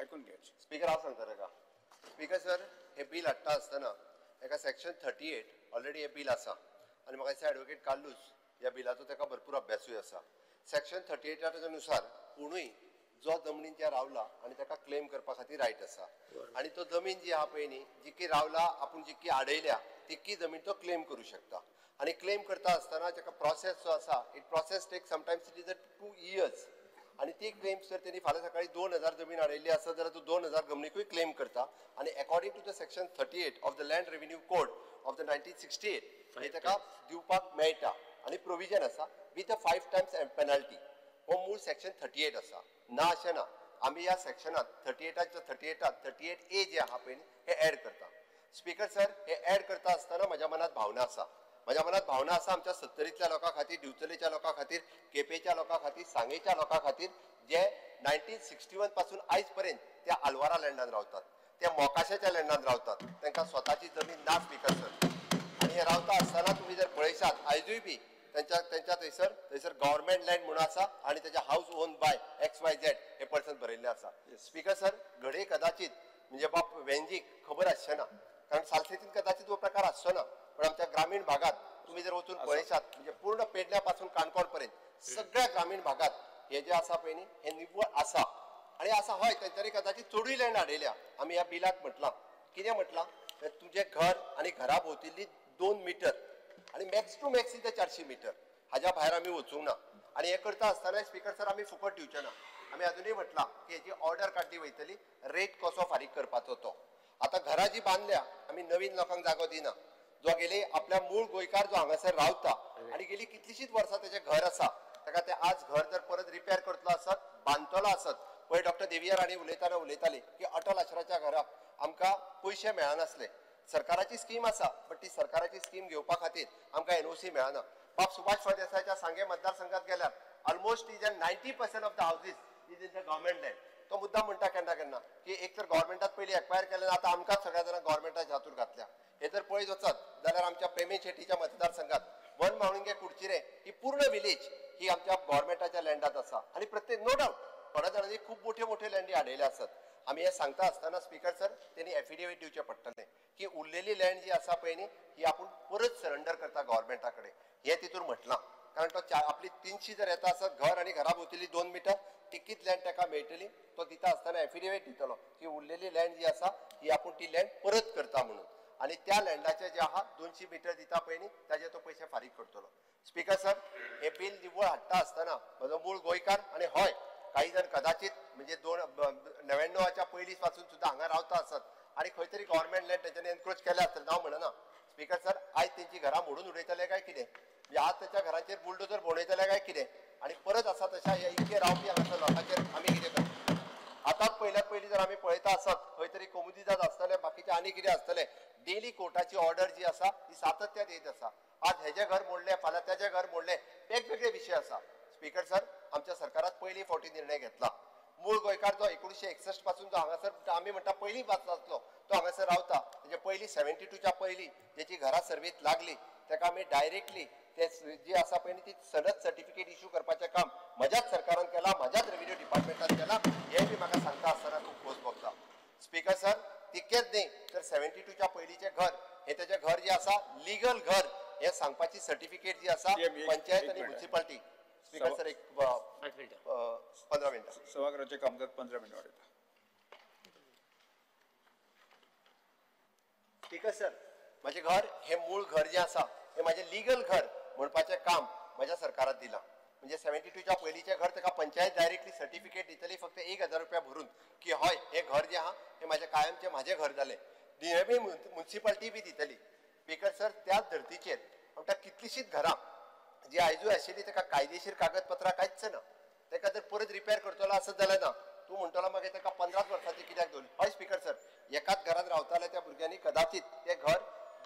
आयकून घेवचें. स्पीकर हांव सांगता ताका. स्पीकर सर, हे बिल हाडटा आसतना एका सेक्शन 38 ऑलरेडी हे बिल आसा आनी म्हाका दिसता एडवोकेट कार्लूस ह्या बिलाचो ताका भरपूर अभ्यासूय आसा. सेक्शन 38 नुसार कोणूय जो जमनीचेर रावला आनी ताका क्लेम करपा खातीर रायट आसा आनी तो जमीन जी आहा पळय न्ही जितकी रावला आपूण जितकी आडयल्या तितकी जमीन तो क्लेम करूं शकता आनी क्लेम करता आसतना ताका प्रोसेस जो आसा it process take sometimes it is 2 years आणि ती क्लेम्स जर त्यांनी फाल्यां सकाळी 2000 जमीन आडयल्ली आसत जाल्यार तो 2000 जमनीकूय क्लेम करता आणि according to the section 38 of the land revenue code of the 1968 हे ताका दिवपाक मेळटा आणि प्रोविजन आसा विथ अ 5 times पेनल्टी. हो मूळ सेक्शन 38 आसा ना अशें ना. आमी ह्या सेक्शनात 38A जे आहा पळय हे ऍड करता. स्पीकर सर, हे ऍड करता आसतना म्हज्या मनात भावना आसा. म्हज्या मनात भावना आसा आमच्या 70तल्या लोकां खातीर, दिवचलेच्या लोकां खातीर, केपेच्या लोकां खातीर, सांगेच्या लोकां खातीर जे 1961 पासून आयज पर्यंत त्या आलवारा लँडान रावतात, त्या मोकाशाच्या लँडान रावतात, तांकां स्वताची जमीन ना स्पीकर सर. आनी हे रावता आसतना तुमी जर पळयशात आयजूय बी त्यांच्या थंयसर गव्हर्नमेंट लँड म्हणून आसा आणि त्याच्या हाऊस ओन बाय XYZ हे पर्सन बरयल्ले आसा. स्पीकर सर, घडे कदाचित म्हणजे बाप वेंजीक खबर आसचें ना कारण सालसेतीन कदाचित हो प्रकार आसचो ना पण आमच्या ग्रामीण भागात तुम्ही जर वचून पळयशात म्हणजे पूर्ण पेडण्या पासून काणकोण पर्यंत सगळ्या ग्रामीण भागात हे जे आसा पळय न्ही हे निव्वळ आसा आणि आसा हय तेंच्यांनी कदाचित चडूय लँड हाडयल्या. आमी ह्या बिलाक म्हटलां कितें म्हटलां तुजें घर आनी घरा भोंवतली 2 मीटर आणि max to max is 400 metre हाज्या भायर आमी वचूंक ना आणि हे करता आसतना स्पीकर सर आमी फुकट दिवचे ना. आमी अजूनय म्हटलां की हेची ऑर्डर काडली वयतली रेट कसो फारीक करपाचो तो. आतां घरां जी बांदल्या आमी नवीन लोकांक जागो दिना. जो गेली आपल्या मूळ गोंयकार जो हांगासर रावता आणि गेली कितलीशीच वर्सां तेजें घर आसा ताका ते आज घर जर परत रिपेर करतलो आसत बांदतलो आसत पळय डॉक्टर देविया राणी उलयताली की अटल आश्रमाच्या घराक आमकां पयशे मेळनासले. सरकाराची स्कीम आसा बट ती सरकाराची स्कीम घेवपा खातीर आमकां NOC मेळना. बाब सुभाष फळदेसायच्या सांगे मतदारसंघात गेल्यार almost is 90% of the houses is in the government land. तो मुद्दाम म्हणटा केन्ना की एक तर गव्हर्नमेंटात पयलीं एक्वायर केलें आतां आमकांच सगळ्या जाणांक गव्हर्नमेंटाच्या हातूंत घातल्या. हे जर पळयत वचत जाल्यार आमच्या प्रेमी शेट्टीच्या मतदारसंघात वन मावळिंगे कुडचिरे ही पूर्ण विलेज ही आमच्या गव्हर्नमेंटाच्या लँडात आसा आणि प्रत्येक नो डाऊट थोड्या जाणांनी खूब मोठे लँडी हाडयले आसत. आमी हे सांगता आसतना स्पीकर सर त्यांनी एफिडेविट दिवचे पडटलें की उरलेली लँड जी आसा पळय न्ही ही आपूण परत सरेंडर करता गव्हर्नमेंटा कडेन हे तितून म्हटलां कारण तो आपली 300 जर येता आसत घर आनी घरा भोंवतली 2 मीटर तितकीच लँड ताका मेळटली. तो दिता आसतना एफिडेविट दितलो की उरलेली लँड जी आसा ही आपूण ती लँड परत करता म्हणून आणि त्या लँडाचे जे आहा 200 मीटर दिता पळय न्ही ताजे तो पयशे फारीक करतलो. स्पीकर सर, हे बिल निव्वळ हाडटा आसतना म्हजो मूळ गोंयकार आणि हय काही जण कदाचित म्हणजे 99च्या पयलीं पासून सुद्दां हांगा रावता आसत आणि खंय तरी गव्हर्नमेंट लँड तेंच्यांनी एनक्रोच केल्या आसतलें हांव म्हणना. स्पीकर सर, आयज तेंची घरां मोडून उडयतले काय कितें म्हणजे आज त्याच्या घरांचेर बुलडोजर भोंवडयतले काय कितें आणि परत आसा तशा ह्या इतके रावपी हांगासर लोकांचेर आमी कितें करता. आतांच पयलीं जर आमी पळयता आसत खंय तरी कोमुदिदाद आसतले बाकीचे आनी कितें आसतले डेली कोर्टाची ऑर्डर जी आसा ती सातत्यान येत आसा. आज हेजे घर मोडले फाल्यां तेजे घर मोडले वेगवेगळे विशय आसा. स्पीकर सर, आमच्या सरकारात पयली फावटी निर्णय घेतला मूळ गोंयकार जो 1961 पासून जो हांगासर आमी म्हणटा पयलीं पासून आसलो तो हांगासर रावता तेजे पयलीं 72च्या पयलीं जेची घरा सर्वीत लागली ताका आमी डायरेक्टली ते जी आसा पळय ती सनद सर्टिफिकेट इश्यू करपाचें काम म्हज्याच सरकारान केलां म्हज्याच रेव्हेन्यू डिपार्टमेंटान केलां हें बी म्हाका सांगता आसतना खूब खोस भोगता. स्पीकर सर, तितकेंच न्ही तर 72च्या पयलींचें घर हे तेजें घर जे आसा लिगल घर हे सांगपाची सर्टिफिकेट जी आसा पंचायत आनी म्युनिसिपालिटी. स्पीकर सर, एक 15 मिनटां सभागृहाचे कामकाज 15 मिनट वाडयता. स्पीकर सर, माझे घर हे मूळ घर जे आसा हे माझे लिगल घर म्हणपाचें काम म्हज्या सरकारात दिलां. म्हणजे 72च्या पयलींचें घर ताका पंचायत डायरेक्टली सर्टिफिकेट दितली फक्त 1000 रुपया भरून की हय हे घर जे आहा हे म्हाजें कायमचें म्हाजें घर जालें. बी म्युनिसिपालिटी बी दितली. स्पीकर सर, त्याच धर्तीचेर आमकां कितलीशींच घरां जी आयजूय आशिल्ली ताका कायदेशीर कागदपत्रां कांयच ना ताका जर परत रिपेर करतलो आसत जाल्यार ना तूं म्हणटलो मागीर ताका 15 वर्सांची कित्याक दवरली. हय स्पीकर सर, एकाच घरात रावताले त्या भुरग्यांनी कदाचित ते घर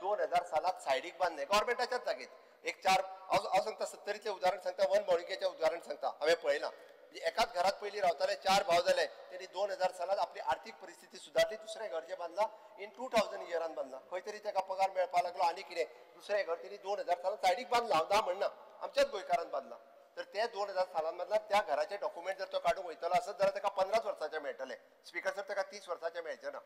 2000 सालात सायडीक बांदलें गव्हर्नमेंटाच्याच जागेत. एक हांव सांगता 70तलें उदाहरण सांगता वन मावळिंगेचें उदाहरण सांगता हांवें पळयलां. एकाच घरात पयलीं रावताले 4 भाव जाले तेणी 2000 सालात आपली आर्थीक परिस्थिती सुदारली दुसरें घर जें बांदलां इन 2000 इयरान बांदलां. खंय तरी ताका पगार मेळपाक लागलो आनी कितें दुसरें घर तेणी 2000 सालात सायडीक बांदलां. हांव ना म्हणना आमच्याच गोंयकारान बांदलां. तर ते 2000 सालांमधला त्या घराचे डॉक्युमेंट जर तो काढून वयतलो असत जाल्यार ताका 15 वर्सांचे मेळटले. स्पीकर सर ताका 30 वर्सांचे मेळचे ना.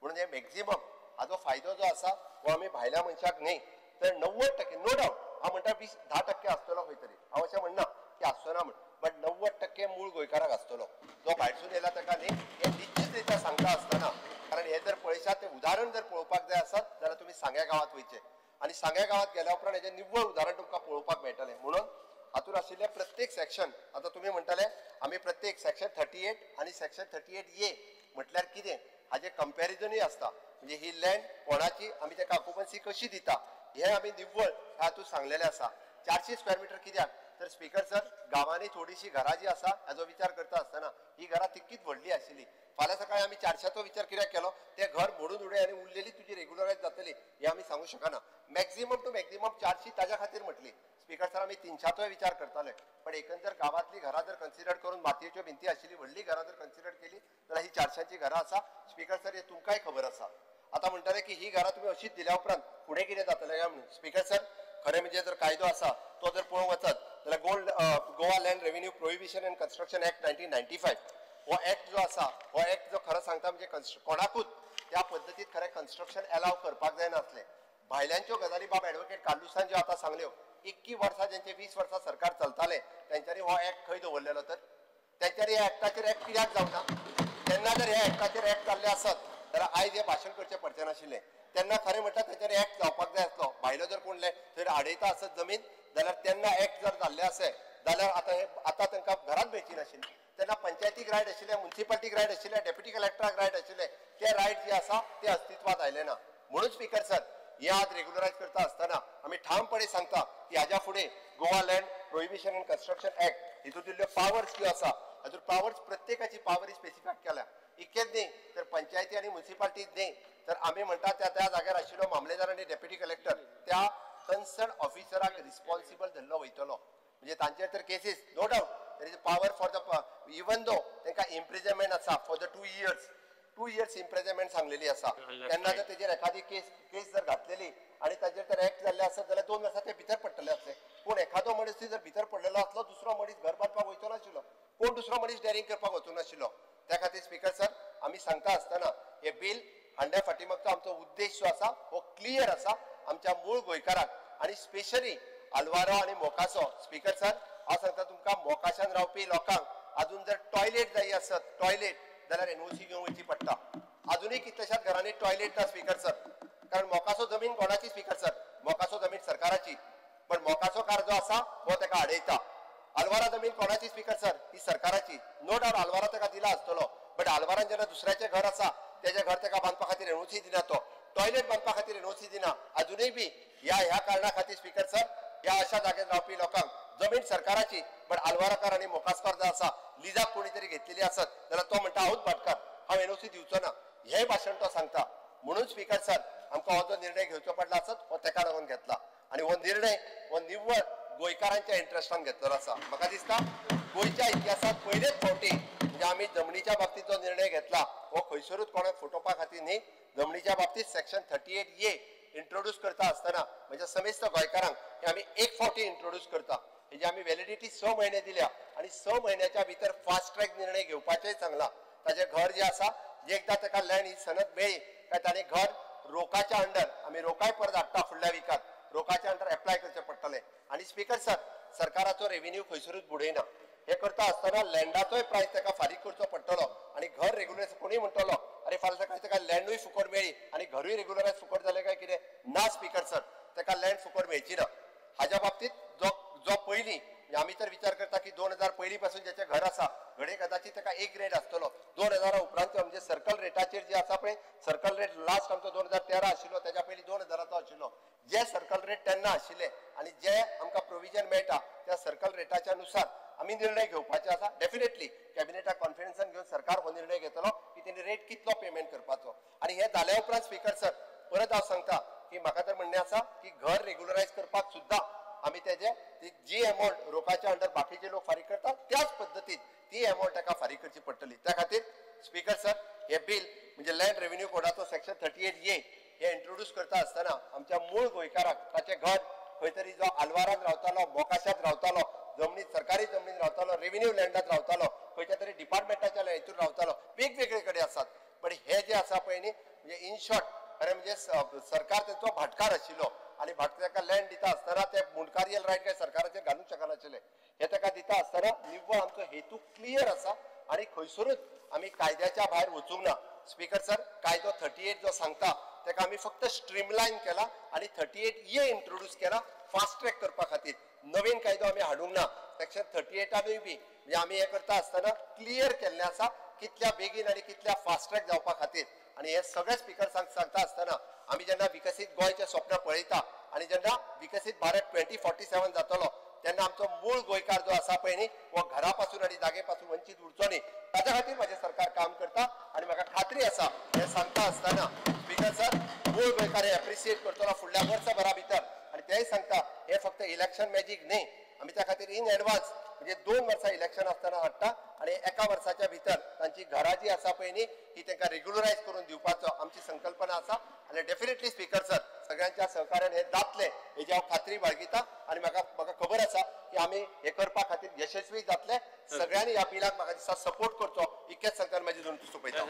म्हणून हे मॅक्झिमम हाजो फायदो जो आसा हो आमी भायल्या मनशाक न्ही तर 90% नो डावट हांव म्हणटा 10% आसतलो खंय तरी. हांव अशें म्हणना की आसचो ना म्हण, बट 90% मूळ गोंयकाराक आसतलो. जो भायरसून येयला ताका न्ही हे निश्चित रित्या सांगता आसतना, कारण हे जर पळयशात तें उदाहरण जर पळोवपाक जाय आसत जाल्यार तुमी सांग्या गांवांत वयचे आनी सांग्या गांवांत गेल्या उपरांत हेजें निव्वळ उदाहरण तुमकां पळोवपाक मेळटलें. म्हणून हातून आशिल्ले प्रत्येक सेक्शन, आता तुम्ही म्हणटाले आमी प्रत्येक सेक्शन 38 आणि सेक्शन 38A म्हटल्यार कितें हाजे कंपॅरिजनूय आसता. म्हणजे ही लँड कोणाची, आमी ताका ऑक्युपन्सी कशी दिता हे आमी निव्वळ हातून सांगलेलें आसा. 400 स्क्वेअर मिटर कित्याक तर स्पीकर सर गांवांनी थोडीशी घरां जी आसा हाजो विचार करता आसतना ही घरां तितकीच व्हडली आशिल्ली. फाल्यां सकाळी आमी 400चो विचार कित्याक केलो, ते घर मोडून उडय आनी उरलेली तुजी रेग्युलरायज जातली हे आमी सांगू शकना. मॅक्झिमम टू मॅक्झिमम 400 ताज्या खातीर म्हटली. स्पीकर सर आमी 300चोय विचार करताले, पण एकंदर गांवांतली घरां जर कन्सिडर करून मातयेच्यो भिंती आशिल्ली व्हडली घरां जर कन्सिडर केली जाल्यार ही 400ची घरां आसा. स्पीकर सर हे तुमकांय खबर आसा. आता म्हणटाले की ही घरां तुमी अशीच दिल्या उपरांत फुडें कितें जातलें काय म्हणून. स्पीकर सर खरें म्हणजे जर कायदो आसा तो जर पळोवंक वचत जाल्यार Goa land revenue prohibition and construction act 1995 हो ऍक्ट जो आसा हो ऍक्ट जो खरो सांगता म्हणजे कोणाकूच त्या पद्दतीत खरें कन्स्ट्रक्शन अलाव करपाक जाय नासलें. भायल्यांच्यो गजाली बाब ऍडव्होकेट कार्लुसान ज्यो आतां सांगल्यो 21 वर्सां जेंचे 20 वर्सां सरकार चलताले तेंच्यांनी हो ऍक्ट खंय दवरलेलो, तर तेंच्यांनी ह्या ऍक्टाचेर ऍक्ट कित्याक जावना. तेन्ना जर ह्या ऍक्टाचेर ऍक्ट जाल्ले आसत जाल्यार आयज हे भाशण करचें पडचें नाशिल्लें. तेन्ना खरें म्हणटा तेंच्यांनी ऍक्ट जावपाक जाय आसलो. भायलो जर कोण थंय आडयता आसत जमीन जाल्यार तेन्ना ऍक्ट जर जाल्ले आसत जाल्यार आतां तांकां घरांच मेळची नाशिल्ली. तेन्ना पंचायतीक रायट आशिल्ले, म्युनिसिपालिटीक रायट आशिल्ले, डेप्युटी कलेक्टराक रायट आशिल्ले, ते रायट जे आसा ते अस्तित्वात आयले ना. म्हणून स्पीकर सर हे आज रेग्युलरायज करता आसतना आमी ठामपणे सांगता की हाज्या फुडें Goa land prohibition and construction act हितून दिल्ल्यो पावर्स ज्यो आसा हातूंत पावर्स प्रत्येकाची पावर स्पेसिफाय केल्या. इतकेंच न्ही तर पंचायती आनी म्युनिसिपालिटीच न्ही तर आमी म्हणटा त्या जाग्यार आशिल्लो मामलेदार आनी डेप्युटी कलेक्टर त्या कन्सर्न ऑफिसराक रिस्पॉन्सिबल धरलो वयतलो. म्हणजे तांचेर तर cases no doubt there is power for the even though तांकां इम्प्रिजनमेंट आसा फॉर द 2 इयर्स इम्प्रिजनमेंट सांगलेली आसा. तेन्ना जर तेजेर एखादी केस जर घातलेली आनी ताचेर तर ऍक्ट जाल्ले आसत जाल्यार 2 वर्सां ते भितर पडटले आसले. पूण एखादो मनीस जर भितर पडलेलो आसलो दुसरो मनीस घर बांदपाक वयचो नाशिल्लो, कोण दुसरो मनीस डॅरिंग करपाक वचूं नाशिल्लो. त्या खातीर स्पीकर सर आमी सांगता आसतना हे बील हांड्या फाटीमागचो आमचो उद्देश जो आसा हो क्लियर आसा आमच्या मूळ गोंयकाराक आनी स्पेशली आल्वारो आनी मोकासो. स्पीकर सर हांव सांगता तुमकां मोकाशान रावपी लोकांक अजून जर टॉयलेट जाय आसत टॉयलेट जाल्यार एनओसी घेवन वयची पडटा. अजूनय कितल्याशाच घरांनी टॉयलेट ना स्पीकर सर, कारण मोकासो जमीन कोणाची स्पीकर सर, मोकासो जमीन सरकाराची, पण मोकासो कार जो आसा हो ताका आडयता. आल्वारा जमीन कोणाची स्पीकर सर, ही सरकाराची. नो डावट आल्वारा ताका दिला आसतलो, बट आल्वारान जेन्ना दुसऱ्याचें घर आसा तेजें घर ताका बांदपा खातीर एनओसी दिना, तो टॉयलेट बांदपा खातीर एनओसी दिना. अजूनय बी ह्या कारणां खातीर स्पीकर सर ह्या अशा जाग्यार रावपी लोकांक जमीन सरकाराची बट आल्वाराकार आनी मोकासकार जो आसा लिजाक कोणी तरी घेतलेली आसत जाल्यार तो म्हणटा हांवूच भाटकार, हांव एनओसी दिवचो ना. हे भाशण तो सांगता. म्हणून स्पीकर सर आमकां हो जो निर्णय घेवचो पडला आसत हो ताका लागून घेतला आनी हो निर्णय हो निव्वळ गोंयकारांच्या इंट्रस्टान घेतलेलो आसा. म्हाका दिसता गोंयच्या इतिहासांत पयलेच फावटी म्हणजे आमी जमनीच्या बाबतीत जो निर्णय घेतला हो खंयसरूच कोणाक फटोवपा खातीर न्ही. जमनीच्या बाबतीत सेक्शन 38A इंट्रोड्यूस करता आसतना म्हणजे समेस्त गोंयकारांक हे आमी एक फावटी इंट्रोड्यूस करता. हेजी आमी व्हॅलिडिटी 6 म्हयने दिल्या आनी 6 म्हयन्याच्या भितर फास्ट ट्रॅक निर्णय घेवपाचेय सांगला. ताजें घर जें आसा जे एकदां ताका लँड ही सनद मेळ्ळी काय ताणें घर रोकाच्या अंडर आमी रोकाय परत हाडटा फुडल्या विकात रोकाच्या अंडर एप्लाय करचें पडटलें. आनी स्पीकर सर सरकाराचो रेव्हेन्यू खंयसरूच बुडयना. हे करता आसतना लँडाचोय प्रायस ताका फारीक करचो पडटलो आनी घर रेग्युलरायज कोणूय म्हणटलो अरे फाल्यां सकाळी ताका लँडूय फुकट मेळ्ळी आनी घरूय रेग्युलरायज फुकट जालें काय कितें ना स्पीकर सर, ताका लँड फुकट मेळची ना. हाज्या बाबतीत जो पयलीं आमी तर विचार करता की 2000 पयलीं पासून जेचें घर आसा घडये कदाचित ताका एक ग्रेड आसतलो. 2000 उपरांत म्हणजे सर्कल रेटाचेर जे आसा पळय सर्कल रेट लास्ट आमचो 2013 आशिल्लो, तेच्या पयलीं 2000चो आशिल्लो. जे सर्कल रेट तेन्ना आशिल्ले आनी जे आमकां प्रोविजन मेळटा त्या सर्कल रेटाच्या नुसार आमी निर्णय घेवपाचे आसा. डेफिनेटली कॅबिनेटाक कॉन्फिडन्सान घेवन सरकार हो निर्णय घेतलो की तेणी रेट कितलो पेमेंट करपाचो. आनी हे जाल्या उपरांत स्पीकर सर परत हांव सांगता की म्हाका तर म्हणणें आसा की घर रेग्युलरायज करपाक सुद्दां आमी तेजे जी अमावंट रोकाच्या अंडर बाकीचे लोक फारीक करतात त्याच पद्दतीन ती अमावंट ताका फारीक करची पडटली. त्या खातीर स्पीकर सर हे बील म्हणजे लँड रेव्हेन्यू कोडाचो सेक्शन 38A हे इंट्रोड्यूस करता आसतना आमच्या मूळ गोंयकाराक ताचें घर खंय तरी जो आल्वारान रावतालो मोकाशात रावतालो जमनीत सरकारी जमनीत रावतालो रेव्हेन्यू लँडात रावतालो खंयच्या तरी डिपार्टमेंटाच्या हितून रावतालो वेगवेगळे कडेन आसात पण हे जे आसा पळय न्ही म्हणजे इन शॉर्ट खरें म्हणजे सरकार तेचो भाटकार आशिल्लो आनी भाटकाराका लँड दिता आसतना ते मुणकारियल रायट काय सरकाराचेर घालूंक शकनाशिल्ले हे ताका दिता आसतना निव्वळ आमचो हेतू क्लियर आसा आनी खंयसरूच आमी कायद्याच्या भायर वचूंक ना स्पीकर सर कायदो 38 जो सांगता ताका आमी फक्त स्ट्रीमलायन केला आनी 38A इंट्रोड्यूस केला फास्ट ट्रॅक करपा खातीर नवीन कायदो आमी हाडूंक ना सेक्शन 38 बी म्हणजे आमी हे करता आसतना क्लियर केल्लें आसा कितल्या बेगीन आनी कितल्या फास्ट ट्रॅक जावपा खातीर आनी हे सगळे स्पीकर सांगता आसतना आमी जेन्ना विकसीत गोंयचें स्वप्न पळयता आनी जेन्ना विकसीत भारत 2047 जातलो तेन्ना आमचो मूळ गोंयकार जो आसा पळय न्ही हो घरा पासून आनी जागे पासून वंचीत उरचो न्ही ताच्या खातीर म्हाजें सरकार काम करता आनी म्हाका खात्री आसा हे सांगता आसतना स्पीकर सर मूळ गोंयकार एप्रिशिएट करतलो फुडल्या वर्सभरा भितर आनी तेय सांगता हे फक्त इलेक्शन मॅजीक न्ही आमी त्या खातीर इन एडवान्स म्हणजे 2 वर्सां इलेक्शन आसतना हाडटा आनी एका वर्साच्या भितर तांची घरां जी आसा पळय न्ही ती तांकां रेग्युलरायज करून दिवपाचो आमची संकल्पना आसा आनी डेफिनेटली स्पीकर सर सगळ्यांच्या सहकार्यान हे जातले हेजी हांव खात्री बाळगिता आनी म्हाका खबर आसा की आमी हे करपा खातीर यशस्वी जातले सगळ्यांनी ह्या बिलाक म्हाका दिसता सपोर्ट करचो इतकेच सांगताना म्हाजी दोन सोंपयता